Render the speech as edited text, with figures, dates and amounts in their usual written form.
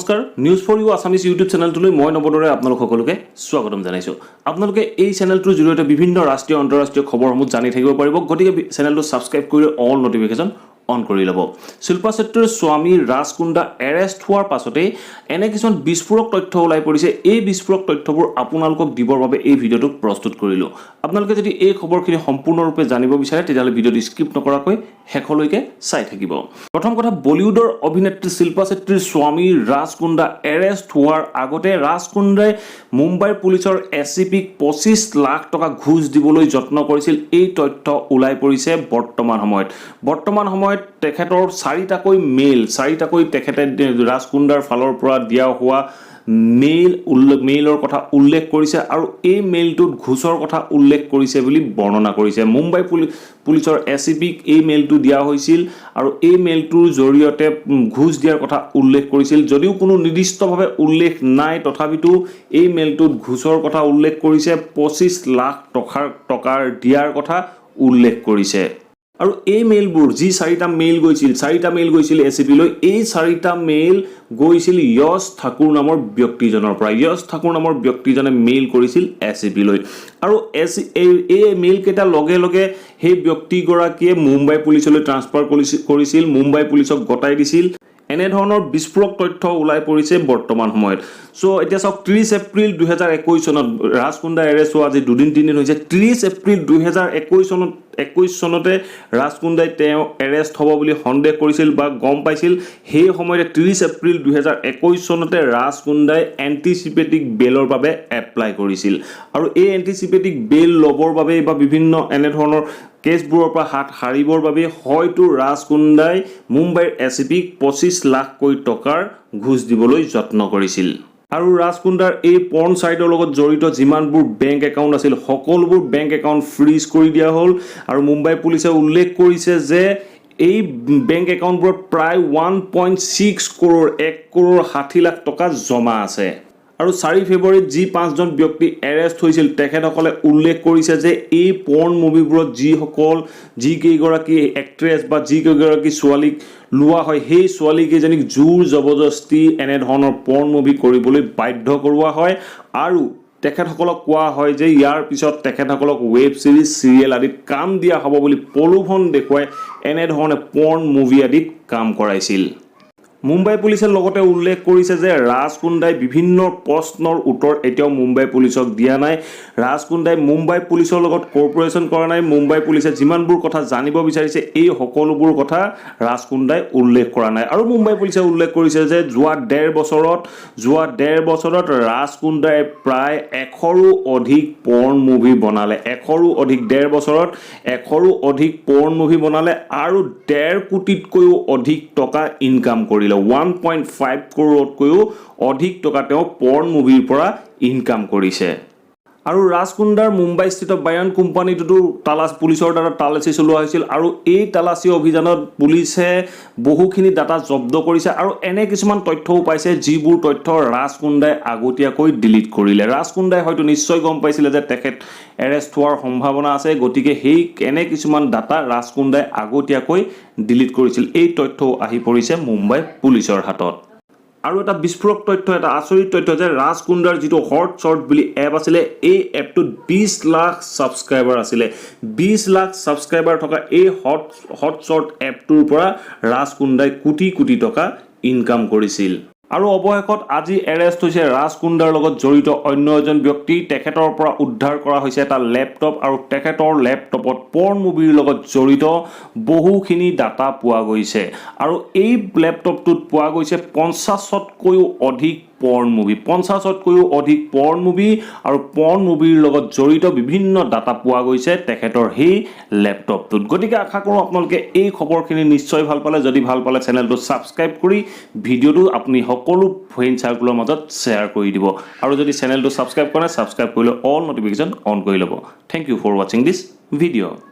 নমস্কাৰ news for you Assamese YouTube চেনেলটোলৈ মই নৱদৰে আপোনালোক সকলোকে স্বাগতম জনাইছো। আপোনালোকে এই চেনেলটোৰ জৰিয়তে বিভিন্ন ৰাষ্ট্ৰীয় আন্তঃৰাষ্ট্ৰীয় খবৰসমূহ জানি থাকিব পাৰিব, গতিকে চেনেলটো সাবস্ক্ৰাইব কৰি অল নটিফিকেশন অন কৰি ল'ব। শিল্পা শেট্টিৰ স্বামী ৰাজ কুণ্ডা এৰেষ্ট হোৱাৰ পাছতে এনে কিছুমান বিস্ফোৰক তথ্য ওলাই পৰিছে। এই বিস্ফোৰক তথ্যবোৰ আপোনালোকক দিবৰ বাবে এই ভিডিঅ'টো প্ৰস্তুত কৰিলো। আপোনালোকে যদি এই খবৰখিনি সম্পূৰ্ণৰূপে জানিব বিচাৰে তেতিয়াহ'লে ভিডিঅ'টো স্কিপ নকৰাকৈ শেষলৈকে চাই থাকিব। প্ৰথম কথা, বলিউডৰ অভিনেত্ৰী শিল্পা শেট্টিৰ স্বামী ৰাজ কুণ্ডা এৰেষ্ট হোৱাৰ আগতে ৰাজ কুণ্ডাই মুম্বাইৰ পুলিচৰ এচিপিক 25 লাখ টকা ঘুষ দিবলৈ যত্ন কৰিছিল। এই তথ্য ওলাই পৰিছে বৰ্তমান সময়ত তেখেতৰ চাৰিটাকৈ তেখেতে ৰাজ কুণ্ডাৰ ফালৰ পৰা দিয়া হোৱা মেইলৰ কথা উল্লেখ কৰিছে আৰু এই মেইলটোত ঘুষৰ কথা উল্লেখ কৰিছে বুলি বৰ্ণনা কৰিছে। মুম্বাই পুলিচৰ এচিপিক এই মেইলটো দিয়া হৈছিল আৰু এই মেইলটোৰ জৰিয়তে ঘুষ দিয়াৰ কথা উল্লেখ কৰিছিল। যদিও কোনো নিৰ্দিষ্টভাৱে উল্লেখ নাই, তথাপিতো এই মেইলটোত ঘুষৰ কথা উল্লেখ কৰিছে, 25 লাখ টকাৰ দিয়াৰ কথা উল্লেখ কৰিছে। আৰু এই মেইলবোৰ যি চাৰিটা মেইল গৈছিল এচিপিলৈ, এই চাৰিটা মেইল গৈছিল য়শ ঠাকুৰ নামৰ ব্যক্তিজনৰ পৰা। য়শ ঠাকুৰ নামৰ ব্যক্তিজনে মেইল কৰিছিল এচিপিলৈ আৰু এই মেইল কেইটা লগে লগে সেই ব্যক্তিগৰাকীয়ে মুম্বাই পুলিচলৈ ট্ৰান্সফাৰ কৰিছিল, মুম্বাই পুলিচক গতাই দিছিল। এনে ধৰণৰ বিস্ফোৰক তথ্য ওলাই পৰিছে বৰ্তমান সময়ত। সো এতিয়া চাওক, 30 এপ্ৰিল 2021 চনত ৰাজ কুণ্ডা এৰেষ্ট হোৱা আজি 2-3 দিন হৈছে। 30 এপ্ৰিল 2021 চনতে ৰাজ কুণ্ডাই তেওঁ এৰেষ্ট হ'ব বুলি সন্দেহ কৰিছিল বা গম পাইছিল। সেই সময়তে 30 এপ্ৰিল 2021 চনতে ৰাজ কুণ্ডাই এণ্টিচিপেটিক বেইলৰ বাবে এপ্লাই কৰিছিল আৰু এই এণ্টিচিপেটিক বেইল ল'বৰ বাবে বা বিভিন্ন এনেধৰণৰ কেছবোৰৰ পৰা হাত সাৰিবৰ বাবে হয়তো ৰাজ কুণ্ডাই মুম্বাইৰ এচিপিক 25 লাখকৈ টকাৰ ঘুষ দিবলৈ যত্ন কৰিছিল। আৰু ৰাজ কুণ্ডাৰ এই পৰ্ণ সাইটৰ লগত জড়িত যিমানবোৰ বেংক একাউণ্ট আছিল, সকলোবোৰ বেংক একাউণ্ট ফ্ৰিজ কৰি দিয়া হ'ল আৰু মুম্বাই পুলিচে উল্লেখ কৰিছে যে এই বেংক একাউণ্টবোৰত প্ৰায় 1.6 কৰোৰ 1,60 লাখ টকা জমা আছে। আৰু 4 ফেব্ৰুৱাৰীত যি 5জন ব্যক্তি এৰেষ্ট হৈছিল, তেখেতসকলে উল্লেখ কৰিছে যে এই পৰ্ণ মুভিবোৰত যিকেইগৰাকী এক্ট্ৰেছ বা যিকেইগৰাকী ছোৱালীক লোৱা হয়, সেই ছোৱালীকেইজনীক জোৰ জবৰদস্তি এনেধৰণৰ পৰ্ণ মুভি কৰিবলৈ বাধ্য কৰোৱা হয় আৰু তেখেতসকলক কোৱা হয় যে ইয়াৰ পিছত তেখেতসকলক ৱেব ছিৰিজ চিৰিয়েল আদিত কাম দিয়া হ'ব বুলি প্ৰলোভন দেখুৱাই এনেধৰণে পৰ্ণ মুভি আদিত কাম কৰাইছিল। মুম্বাই পুলিচে লগতে উল্লেখ কৰিছে যে ৰাজ কুণ্ডাই বিভিন্ন প্ৰশ্নৰ উত্তৰ এতিয়াও মুম্বাই পুলিচক দিয়া নাই। ৰাজ কুণ্ডাই মুম্বাই পুলিচৰ লগত কোঅপাৰেশ্যন কৰা নাই। মুম্বাই পুলিচে যিমানবোৰ কথা জানিব বিচাৰিছে এই সকলোবোৰ কথা ৰাজ কুণ্ডাই উল্লেখ কৰা নাই। আৰু মুম্বাই পুলিচে উল্লেখ কৰিছে যে যোৱা 1.5 বছৰত ৰাজ কুণ্ডাই প্ৰায় 100ৰো অধিক পৰ্ণ মুভি বনালে। 100ৰো অধিক পৰ্ণ মুভি বনালে আৰু 1.5 কোটিতকৈও অধিক টকা ইনকাম কৰিলে। 1.5 কৰোৰতকৈও অধিক টকা তেওঁ পৰ্ণ মুভিৰ পৰা ইনকাম কৰিছে। আৰু ৰাজ কুণ্ডাৰ মুম্বাইস্থিত বায়ান কোম্পানীটোতো পুলিচৰ দ্বাৰা তালাচী চলোৱা হৈছিল আৰু এই তালাচী অভিযানত পুলিচে বহুখিনি ডাটা জব্দ কৰিছে আৰু এনে কিছুমান তথ্যও পাইছে যিবোৰ তথ্য ৰাজ কুণ্ডাই আগতীয়াকৈ ডিলিট কৰিলে। ৰাজ কুণ্ডাই হয়তো নিশ্চয় গম পাইছিলে যে তেখেত এৰেষ্ট হোৱাৰ সম্ভাৱনা আছে, গতিকে এনে কিছুমান ডাটা ৰাজ কুণ্ডাই আগতীয়াকৈ ডিলিট কৰিছিল। এই তথ্যও আহি পৰিছে মুম্বাই পুলিচৰ হাতত। আৰু এটা বিস্ফোৰক তথ্য, এটা আচৰিত তথ্য যে ৰাজ কুণ্ডাৰ যিটো হট শ্বট বুলি এপ আছিলে, এই এপটোত 20 লাখ ছাবস্ক্ৰাইবাৰ আছিলে। 20 লাখ ছাবস্ক্ৰাইবাৰ থকা এই হট শ্বট এপটোৰ পৰা ৰাজ কুণ্ডাই কোটি কোটি টকা ইনকাম কৰিছিল। আৰু অৱশেষত আজি এৰেষ্ট হৈছে ৰাজ কুণ্ডাৰ লগত জড়িত অন্য এজন ব্যক্তি। তেখেতৰ পৰা উদ্ধাৰ কৰা হৈছে এটা লেপটপ আৰু তেখেতৰ লেপটপত পৰ্ণ মুভিৰ লগত জড়িত বহুখিনি ডাটা পোৱা গৈছে আৰু এই লেপটপটোত পোৱা গৈছে 50তকৈও অধিক পৰ্ণ মুভি আৰু পৰ্ণ মুভিৰ লগত জড়িত বিভিন্ন ডাটা পোৱা গৈছে তেখেতৰ সেই লেপটপটোত। গতিকে আশা কৰোঁ আপোনালোকে এই খবৰখিনি নিশ্চয় ভাল পালে। যদি ভাল পালে চেনেলটো ছাবস্ক্ৰাইব কৰি ভিডিঅ'টো আপুনি সকলো ফ্ৰেণ্ড চাৰ্কুলৰ মাজত শ্বেয়াৰ কৰি দিব আৰু যদি চেনেলটো ছাবস্ক্ৰাইব কৰে, ছাবস্ক্ৰাইব কৰিলে অল নটিফিকেশ্যন অন কৰি ল'ব। থেংক ইউ ফৰ ৱাচিং দিছ ভিডিঅ'।